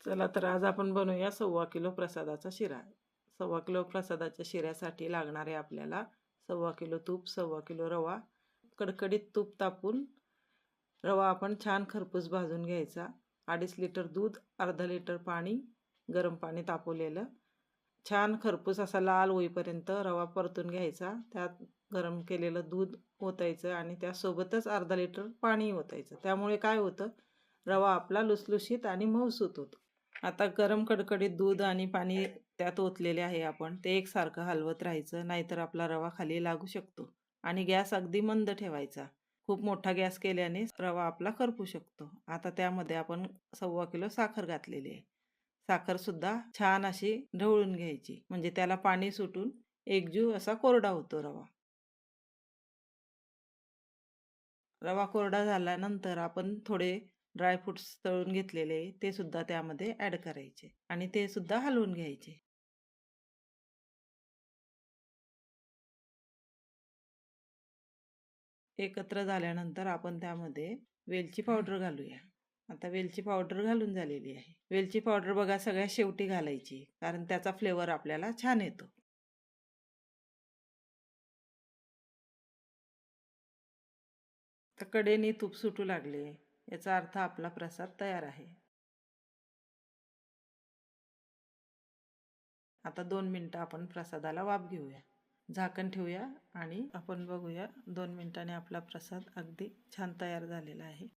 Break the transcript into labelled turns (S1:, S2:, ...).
S1: चला तर आज आपण बनवूया 1.25 किलो प्रसादाचा शिरा. 1.25 किलो प्रसादाच्या शिऱ्यासाठी लागणारे आपल्याला 1.25 किलो तूप, 1.25 किलो रवा, कडकडीत तूप तापून रवा आपण छान खरपूस भाजून घ्यायचा. 2.5 लिटर दूध, अर्धा लिटर पाणी, गरम पाणी तापवलेलं. छान खरपूस असा लाल होईपर्यंत रवा परतून घ्यायचा. त्यात गरम केलेलं दूध ओतायचं आणि त्यासोबतच अर्धा लिटर पाणी ओतायचं. त्यामुळे काय होतं, रवा आपला लुसलुशीत आणि मऊसूत होतो. आता गरम कडकडीत दूध आणि पाणी त्यात ओतलेले आहे आपण. ते एकसारखं हलवत राहायचं, नाहीतर आपला रवा खाली लागू शकतो. आणि गॅस अगदी मंद ठेवायचा. खूप मोठा गॅस केल्याने रवा आपला करपू शकतो. आता त्यामध्ये आपण 1.25 किलो साखर घातलेली आहे. साखरसुद्धा छान अशी ढवळून घ्यायची, म्हणजे त्याला पाणी सुटून एकजीव असा कोरडा होतो रवा. रवा कोरडा झाल्यानंतर आपण थोडे ड्रायफ्रुट्स तळून घेतलेले ते सुद्धा त्यामध्ये ॲड करायचे आणि ते सुद्धा हलवून घ्यायचे. एकत्र झाल्यानंतर आपण त्यामध्ये वेलची पावडर घालूया. आता वेलची पावडर घालून झालेली आहे. वेलची पावडर बघा सगळ्यात शेवटी घालायची, कारण त्याचा फ्लेवर आपल्याला छान येतो. तर कडेने तूप सुटू लागले, याचा अर्थ आपला प्रसाद तयार आहे. आता 2 मिनिटं आपण प्रसादाला वाफ घेऊया. झाकण ठेवूया आणि आपण बघूया 2 मिनिटांनी आपला प्रसाद अगदी छान तयार झालेला आहे.